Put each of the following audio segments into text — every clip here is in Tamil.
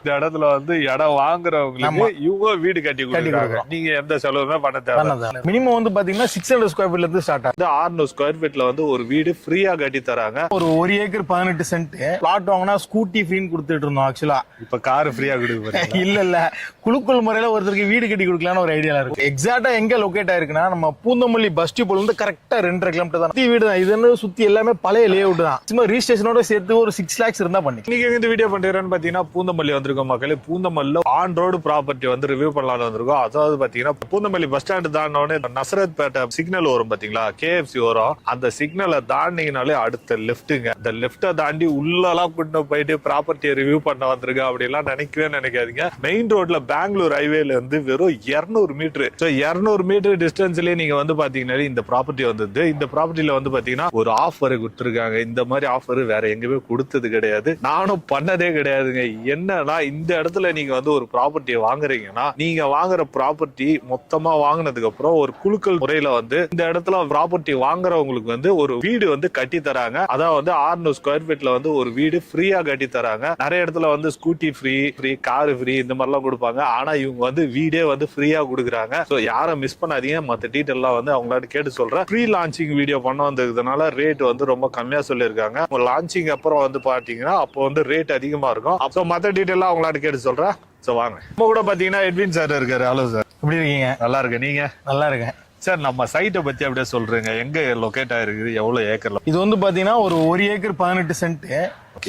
இந்த இடத்துல வந்து இடம் வாங்குறவங்களுக்கு இவங்க வீடு கட்டி கொடுக்குறாங்க. நீங்க எந்த செலவுமே பண்ண தேவை. மினிமம் வந்து பாத்தீங்கன்னா 600 ஸ்கொயர் ஃபீட்ல இருந்து ஸ்டார்ட் ஆகுது. 600 ஸ்கொயர் ஃபீட்ல வந்து ஒரு வீடு ஃப்ரீயா கட்டி தராங்க. ஒரு 1 ஏக்கர் 18 சென்ட் பிளாட் வாங்கினா ஸ்கூட்டி ஃப்ரீன்னு கொடுத்துட்டு இருந்தோம். ஆக்சுவலா இப்ப கார் ஃப்ரீயா கொடுக்குறாங்க. இல்ல குழுக்கள் முறையில ஒருத்தருக்கு வீடு கட்டி கொடுக்கலாம்னு ஒரு ஐடியா இருக்கு. எக்ஸாக்டா எங்க லொகேட் ஆயிருக்குன்னா நம்ம பூந்தமல்லி பஸ் டிப்போல இருந்து கரெக்டா 2.5 கிலோமீட்டர் தான் வீடு தான். இது சுத்தி எல்லாமே பழைய லே அவுட் தான். சும்மா ரிஜிஸ்ட்ரேஷனோட சேர்த்து ஒரு 6 lakhs இருந்தா பண்ணி. நீங்க இந்த வீடியோ பண்றேன்னு பாத்தீங்கன்னா பூந்தமல்லி வந்திருக்கோம் மக்களே. பூந்தமல்லில ஆன் ரோடு ப்ராப்பர்ட்டி வந்து ரிவ்யூ பண்ணலாம்னு வந்திருக்கோம். அதாவது பாத்தீங்கன்னா பூந்தமல்லி பஸ் ஸ்டாண்ட் தாண்டோடனே நசரத் பேட்டை சிக்னல் வரும் பாத்தீங்களா, KFC வரும். அந்த சிக்னலை தாண்டிங்கனாலே அடுத்த லெப்ட்டுங்க. அந்த லெப்டை தாண்டி உள்ளலாம் கொண்டு போயிட்டு ப்ராப்பர்ட்டியை ரிவ்யூ பண்ண வந்திருக்கோம் அப்படிலாம் நினைக்கவே நினைக்காதீங்க. மெயின் ரோட்ல பெங்களூர் ஹைவேல இருந்து வெறும் 200 மீட்டர். 200 மீட்டர் டிஸ்டன்ஸ்லயே நீங்க வந்து பாத்தீங்கன்னா இந்த ப்ராப்பர்ட்டி வந்தது. இந்த ப்ராப்பர்ட்டில வந்து பாத்தீங்கன்னா ஒரு ஆஃபர் கொடுத்துருக்காங்க. இந்த மாதிரி ஆஃபர் வேற எங்கேயுமே கொடுத்தது கிடையாது, நானும் பண்ணதே கிடையாதுங்க. என்னன்னா இந்த இடத்துல நீங்க வந்து ஒரு ப்ராப்பர்ட்டியை வாங்குறீங்கன்னா நீங்க வாங்குற ப்ராப்பர்ட்டி மொத்தமா வாங்கினதுக்கு அப்புறம் ஒரு குழுக்கள் முறையில வந்து இந்த இடத்துல ப்ராப்பர்ட்டி வாங்குறவங்களுக்கு வந்து ஒரு வீடு வந்து கட்டி தராங்க. அதாவது வந்து 600 ஸ்கொயர் ஃபீட்ல வந்து ஒரு வீடு ஃப்ரீயா கட்டி தராங்க. நிறைய இடத்துல வந்து ஸ்கூட்டி ஃப்ரீ கார் ஃப்ரீ இந்த மாதிரி எல்லாம் கொடுப்பாங்க. ஆனா இவங்க வந்து வீடே வந்து ஃப்ரீயா கொடுக்குறாங்க. சோ யாரும் மிஸ் பண்ணாதீங்க. மத்த டீட்டெயில் எல்லாம் வந்து அவங்களாட்ட கேட்டு சொல்றேன். ப்ரீ லான்ச்சிங் வீடியோ பண்ண வந்ததுனால ரேட் வந்து ரொம்ப கம்மியா சொல்லியிருக்காங்க. லான்ச்சிங் அப்புறம் வந்து பாத்தீங்கன்னா அப்போ வந்து ரேட் அதிகமா இருக்கும். சோ மத்த டீட்டெயில் அவங்களாட்ட கேட்டு சொல்றேன். சோ வாங்க. நம்ம கூட பாத்தீங்கன்னா எட்வின் சார் இருக்காரு. ஹலோ சார், எப்படி இருக்கீங்க? நல்லா இருக்கு. நீங்க? நல்லா இருக்கேன் சார். நம்ம சைட்டை பத்தி அப்படியே சொல்றீங்க, எங்க லொகேட் ஆயிருக்குது, எவ்வளவு ஏக்கர்ல? இது வந்து பாத்தீங்கன்னா ஒரு 1 ஏக்கர் 18 சென்ட்.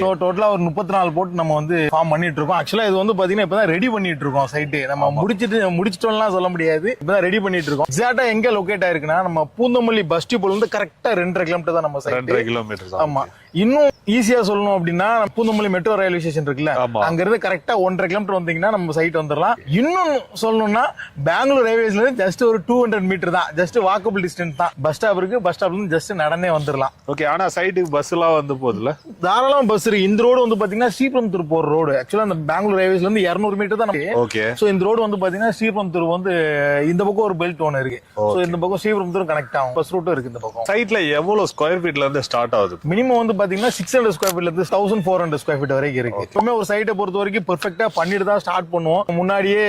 சோ டோட்டலா ஒரு 34 போட்டு நம்ம வந்து ஃபார்ம் பண்ணிட்டு இருக்கோம். ஆக்சுவலா இது வந்து பாத்தீங்கன்னா இப்பதான் ரெடி பண்ணிட்டு இருக்கோம். சைட்டு நம்ம முடிச்சிட்டோம்லாம் சொல்ல முடியாது, இப்பதான் ரெடி பண்ணிட்டு இருக்கோம். எக்ஸாக்டா எங்க லொகேட் ஆயிருக்குன்னா நம்ம பூந்தமல்லி பஸ் டிப்போல இருந்து கரெக்டா 2.5 கிலோமீட்டர் தான் நம்ம சைட். 2.5 கிலோமீட்டர். ஆமா. இன்னும் ஈஸியா சொல்லணும் அப்படின்னா பூந்தமல்லி மெட்ரோ ரயில்வே ஸ்டேஷன் இருக்குல்ல, அங்க இருந்து கரெக்டா 1.5 கிலோமீட்டர் வந்தீங்கன்னா நம்ம சைட் வந்துடலாம். இன்னும் சொல்லணும்னா பெங்களூர் ரயில்வேஸ்ல இருந்து ஜஸ்ட் ஒரு 200 மீட்டர் தான், ஜஸ்ட் வாக்கபிள் டிஸ்டன்ஸ் தான். பஸ் ஸ்டாப் இருக்கு, பஸ் ஸ்டாப்ல இருந்து ஜஸ்ட் நடந்தே வந்துடலாம். ஓகே. ஆனா சைட்டுக்கு பஸ் எல்லாம் வந்து போகுதுல, தாராளமா பஸ் இருக்கு. இந்த ரோடு வந்து பாத்தீங்கன்னா ஸ்ரீபெரும்புத்தூர் போற ரோடு. ஆக்சுவலா அந்த பெங்களூர் ரயில்வேஸ்ல இருந்து 200 மீட்டர் தான். ஓகே. சோ இந்த ரோடு வந்து பாத்தீங்கன்னா ஸ்ரீபெரும்புத்தூர் வந்து இந்த பக்கம் ஒரு பெல்ட் ஒன்னு இருக்கு. சோ இந்த பக்கம் ஸ்ரீபெரும்புத்தூர் கனெக்ட் ஆகும். பஸ் ரூட்டும் இருக்கு இந்த பக்கம். சைட்ல எவ்வளவு ஸ்கொயர் ஃபீட்ல இருந்து ஸ்டார்ட் ஆகுது? மினிமம் வந்து பாத்தீங்கன்னா 600 ஸ்கொயர் ஃபீட்ல இருந்து 1400 ஸ்கொயர் ஃபீட் வரைக்கும் இருக்கு. எப்பவுமே ஒரு சைட்டை பொறுத்த வரைக்கும் பெர்ஃபெக்ட்டா பண்ணிட்டு தான் ஸ்டார்ட் பண்ணுவோம். முன்னாடியே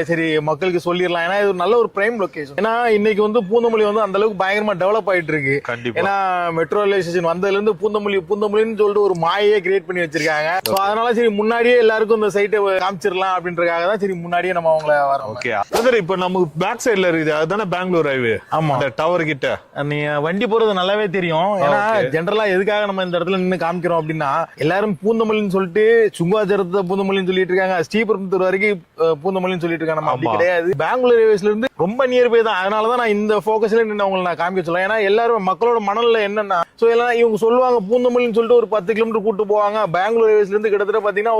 சரி மக்களுக்கு சொல்லிடலாம், ஏன்னா இது நல்ல ஒரு பிரைம் லொகேஷன். ஏன்னா இன்னைக்கு வந்து பூந்தமல்லி வந்து அந்த அளவுக்கு பயங்கரமா டெவலப் ஆயிட்டு இருக்கு. ஏன்னா மெட்ரோ ரயில்வே ஸ்டேஷன் வந்ததுல இருந்து பூந்தமல்லின்னு சொல்லிட்டு ஒரு மாயையே கிரியேட் பண்ணி வச்சிருக்காங்க. சோ அதனால சரி முன்னாடியே எல்லாருக்கும் இந்த சைட்டை காமிச்சிடலாம் அப்படின்றதுக்காக தான் சரி முன்னாடியே நம்ம அவங்கள வரோம். ஓகே. பிரதர், இப்போ நமக்கு பேக் சைடுல இருக்குது அதுதானே பெங்களூர் ஹைவே? ஆமா, அந்த டவர் கிட்ட நீ வண்டி போறது நல்லாவே தெரியும். ஏன்னா ஜெனரலா எதுக்காக நம்ம இந்த இடத்துல நின்று காமிக்கிறோம் அப்படின்னா, எல்லாரும் பூந்தமல்லின்னு சொல்லிட்டு சுங்காச்சரத்தை பூந்தமல்லின்னு சொல்லிட்டு இருக்காங்க, ஸ்ரீபெரும்புத்தூர் வரைக்கும் பூந்தமல்லின்னு சொல்லிட்டு இருக்காங்க. நம்ம அப்படி கிடையாது. பெங்களூர் ரயில்வேஸ்ல இருந்து ரொம்ப நியர் பை தான். அதனாலதான் நான் இந்த போக்கஸ்ல நின்று அவங்களை நான் காமிக்க சொல்லுவேன். ஏன்னா எல்லாரும் மக்களோட மனநிலை என்னன்னா, சோ எல்லாம் இவங்க சொல்லுவாங்க பூந்தமல்லின்னு சொல்லிட்டு ஒரு 10 கிலோமீட்டர் கூட்டு போவாங்க. பெங்களூர் ரயில்வேஸ்ல இருந்து கிட்டத்தட்ட பாத்தீங்கன்னா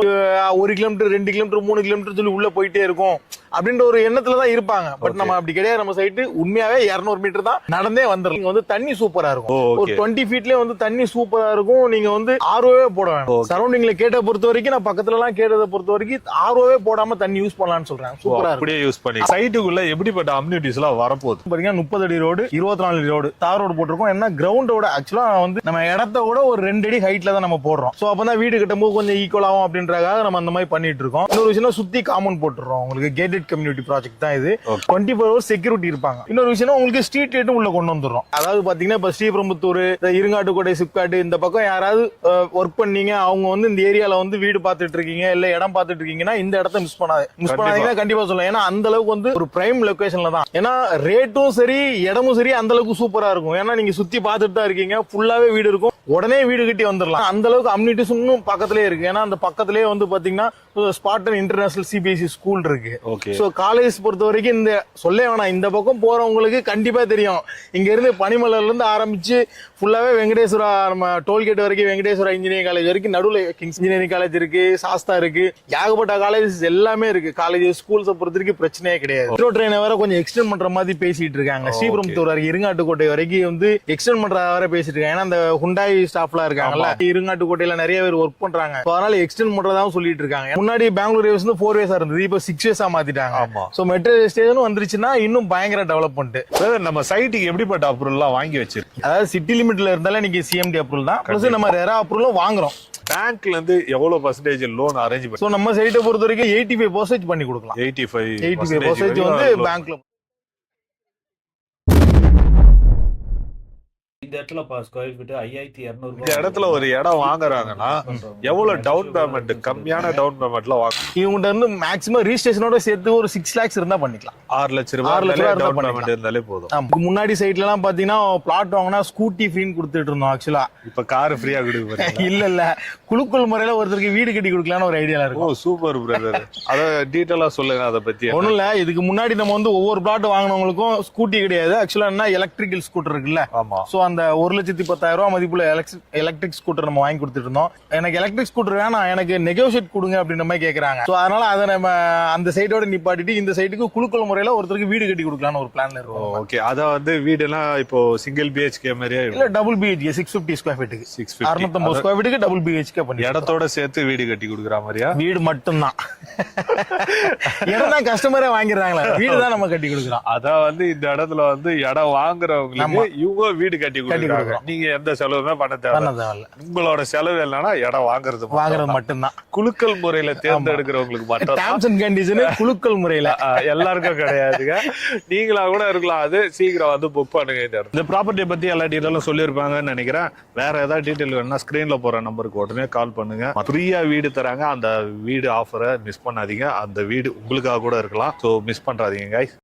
1 கிலோமீட்டர் 2 கிலோமீட்டர் 3 கிலோமீட்டர் சொல்லி உள்ள போயிட்டே இருக்கும் அப்படின்ற ஒரு எண்ணத்துலதான் இருப்பாங்க. பட் நம்ம அப்படி கிடையாது. நம்ம சைட்டு உண்மையாவே 200 மீட்டர் தான், நடந்தே வந்துடும். நீங்க வந்து தண்ணி சூப்பரா இருக்கும். ஒரு 20 ஃபீட்லயே வந்து தண்ணி சூப்பரா இருக்கும். நீங்க வந்து ஆர்ஓவே போட வேணும். சரௌண்டிங்ல கேட்ட பொறுத்த வரைக்கும், நான் பக்கத்துல எல்லாம் கேட்டதை பொறுத்த வரைக்கும் ஆர்ஓவே போடாம தண்ணி யூஸ் பண்ணலாம்னு சொல்றேன். சூப்பரா அப்படியே யூஸ் பண்ணி சைட்டுக்குள்ள எப்படிப்பட்ட அம்யூனிட்டிஸ் எல்லாம் வரப்போகுது பாத்தீங்கன்னா 30 அடி ரோடு, 24 அடி ரோடு, தார் ரோடு போட்டிருக்கோம். என்ன கிரவுண்டோட ஆக்சுவலா வந்து நம்ம இடத்த விட ஒரு 2 அடி ஹைட்ல தான் நம்ம போடுறோம். சோ அப்பதான் வீடு கட்டும்போது கொஞ்சம் ஈக்குவல் ஆகும் அப்படின்றதுக்காக நம்ம அந்த மாதிரி பண்ணிட்டு இருக்கோம். இன்னொரு விஷயம், சுத்தி காம்பவுண்ட் போட்டுறோம். உங்களுக்கு கேட்டட் கம்யூனிட்டி ப்ராஜெக்ட் தான் இது. 24 hours செக்யூரிட்டி இருப்பாங்க. இன்னொரு விஷயம், உங்களுக்கு ஸ்ட்ரீட் லைட்டும் உள்ள கொண்டு வந்துடுறோம். அதாவது பாத்தீங்கன்னா இப்ப ஸ்ரீபெரும்புத்தூர், இருங்காட்டுக்கோட்டை, சிப்காட்டு இந்த பக்கம் யாராவது ஒர்க் பண்ணீங்க, அவங்க வந்து இந்த ஏரியால வந்து வீடு பாத்துட்டு இருக்கீங்க, இல்ல இடம் பாத்துட்டு இருக்கீங்கன்னா இந்த இடத்த மிஸ் பண்ணாதீங்கன்னா கண்டிப்பா சொல்லலாம். ஏன்னா அந்த அளவுக்கு வந்து ஒரு பிரைம் லொகேஷன்ல தான். ஏன்னா ரேட்டும் சரி, இடமும் சரி அந்த அளவுக்கு சூப்பரா இருக்கும். ஏன்னா நீங்க சுத்தி பாத்துட்டு தான் இருக்கீங்க, ஃபுல்லாவே வீடு இருக்கும், உடனே வீடு கட்டி வந்துடலாம். அந்த அளவுக்கு அம்யூனிட்டிஸ் இன்னும் பக்கத்திலே இருக்கு. ஏன்னா அந்த பக்கத்திலேயே வந்து பாத்தீங்கன்னா ஸ்பார்டன் இன்டர்நேஷனல் CBSE ஸ்கூல் இருக்கு. சோ காலேஜ் பொறுத்த வரைக்கும் இந்த சொல்ல வேணாம், இந்த பக்கம் போறவங்களுக்கு கண்டிப்பா தெரியும். இங்க இருந்து பனிமலையில இருந்து ஆரம்பிச்சு ஃபுல்லாவே வெங்கடேஸ்வரா, நம்ம டோல்கேட் வரைக்கும் வெங்கடேஸ்வரா இன்ஜினியரிங் காலேஜ் வரைக்கும், நடுவுல கிங்ஸ் இன்ஜினியரிங் காலேஜ் இருக்கு, சாஸ்தா இருக்கு, ஏகப்பட்ட காலேஜ் எல்லாமே இருக்கு. காலேஜ் ஸ்கூல்ஸ் பொறுத்த வரைக்கும் பிரச்சனையே கிடையாது. மெட்ரோ ட்ரெயினை வேற கொஞ்சம் எக்ஸ்டெண்ட் பண்ற மாதிரி பேசிட்டு இருக்காங்க. ஸ்ரீபெரும்புத்தூர் வரைக்கும் இருங்காட்டுக்கோட்டை வரைக்கும் வந்து எக்ஸ்டெண்ட் பண்ற வர பேசிட்டு இருக்காங்க. ஏன்னா அந்த ஹுண்டாய் ஸ்டாஃப்லாம் இருக்காங்கல்ல, இருங்காட்டுக்கோட்டையில நிறைய பேர் ஒர்க் பண்றாங்க. அதனால எக்ஸ்டெண்ட் பண்றதாவும் சொல்லிட்டு இருக்காங்க. முன்னாடி பெங்களூர் ரயில்வேஸ் 4 ways இருந்தது, இப்போ 6 ways மாத்திட்டாங்க. சோ மெட்ரோ ஸ்டேஷனும் வந்துருச்சுன்னா இன்னும் பயங்கர டெவலப்மெண்ட். நம்ம சைட்டுக்கு எப்படிப்பட்ட அப்ரூவல் எல்லாம் வாங்கி வச்சிருக்கு? அதாவது சிட்டி லிமிட்ல இருந்தாலே இன்னைக்கு சிஎம்டி அப்ரூவல் தான். பிளஸ் நம்ம ரெரா அப்ரூவலும் வாங்குறோம். பேங்க்ல இருந்து எவ்வளவு பர்சன்டேஜ் லோன் அரேஞ்ச் பண்ணி? சோ நம்ம சைட்டை பொறுத்த வரைக்கும் 85% பண்ணி கொடுக்கலாம். 85% வந்து பேங்க்ல. இந்த இடத்துல ஸ்கொயர் ஃபீட் 5200. இந்த இடத்துல ஒரு இடம் வாங்குறாங்கன்னா எவ்வளவு டவுன் பேமெண்ட், கம்மியான டவுன் பேமெண்ட்ல வாங்க? இவங்ககிட்ட இருந்து மேக்ஸிமம் ரிஜிஸ்ட்ரேஷனோட சேர்த்து ஒரு 6 lakhs இருந்தா பண்ணிக்கலாம். 6 லட்சம் ரூபாய் டவுன் பேமெண்ட் இருந்தாலே போதும். முன்னாடி சைட்ல எல்லாம் பாத்தீங்கன்னா பிளாட் வாங்கினா ஸ்கூட்டி ஃப்ரீன்னு கொடுத்துட்டு இருந்தோம். ஆக்சுவலா இப்ப கார் ஃப்ரீயா கொடுக்குறீங்க? இல்ல குழுக்கள் முறையில ஒருத்தருக்கு வீடு கட்டி கொடுக்கலாம்னு ஒரு ஐடியால இருக்கும். ஓ சூப்பர் பிரதர், அத டீடைலா சொல்லுங்க அதை பத்தி. ஒண்ணும் இல்ல, இதுக்கு முன்னாடி நம்ம வந்து ஒவ்வொரு பிளாட் வாங்கினவங்களுக்கும் ஸ்கூட்டி கிடையாது. ஆக்சுவலா என்ன எலக்ட்ரிக்கல் ஸ்கூட்டர் இருக்குல்ல, ஆமா. சோ அந்த 1,10,000 ரூபாய் மதிப்புல எலக்ட்ரிக் ஸ்கூட்டர் நம்ம வாங்கி கொடுத்துட்டு இருந்தோம். எனக்கு எலக்ட்ரிக் ஸ்கூட்டர் வேணாம், எனக்கு நெகோசியேட் கொடுங்க அப்படின்ற மாதிரி கேக்குறாங்க. சோ அதனால அதை நம்ம அந்த சைடோட நிப்பாட்டிட்டு இந்த சைடுக்கு குழுக்கள் முறையில ஒருத்தருக்கு வீடு கட்டி கொடுக்கலாம்னு ஒரு பிளான்ல இருக்கும். ஓகே, அத வந்து வீடுலாம் இப்போ சிங்கிள் பிஹெச்கே மாதிரியே இல்ல டபுள் பிஹெச்கே 650 ஸ்கொயர் ஃபீட்டுக்கு 650 ஸ்கொயர் ஃபீட்டுக்கு டபுள் பிஹெச்கே பண்ணி இடத்தோட சேர்த்து வீடு கட்டி கொடுக்குற மாதிரியா? வீடு மட்டும்தான். இடம் தான் கஸ்டமரே வாங்கிடுறாங்களா, வீடு தான் நம்ம கட்டி கொடுக்குறோம். அதான் வந்து இந்த இடத்துல வந்து இடம் வாங்குறவங்களுக்கு இவங்க வீடு கட்டி கொடுக்குறாங்க. நீங்க எந்த செலவுமே பண்ண தேவையில்ல. உங்களோட செலவு இல்லைன்னா இடம் வாங்குறது மட்டும்தான். குலுக்கல் முறையில தேர்ந்தெடுக்கிறவங்களுக்கு மட்டும் டெர்ம்ஸ் அண்ட் கண்டிஷன் குலுக்கல் முறையில எல்லாருக்கும் கிடையாதுங்க. நீங்களா கூட இருக்கலாம். அது சீக்கிரம் வந்து புக் பண்ணுங்க. இந்த ப்ராப்பர்ட்டியை பத்தி எல்லா டீட்டெயிலும் சொல்லியிருப்பாங்கன்னு நினைக்கிறேன். வேற ஏதாவது டீட்டெயில் வேணும்னா ஸ்கிரீன்ல போற நம்பருக்கு உடனே கால் பண்ணுங்க. ஃப்ரீயா வீடு தராங்க. அந்த வீடு ஆஃபரை மிஸ் பண்ணாதீங்க. அந்த வீடு உங்களுக்காக கூட இருக்கலாம். ஸோ மிஸ் பண்றாதீங்க guys.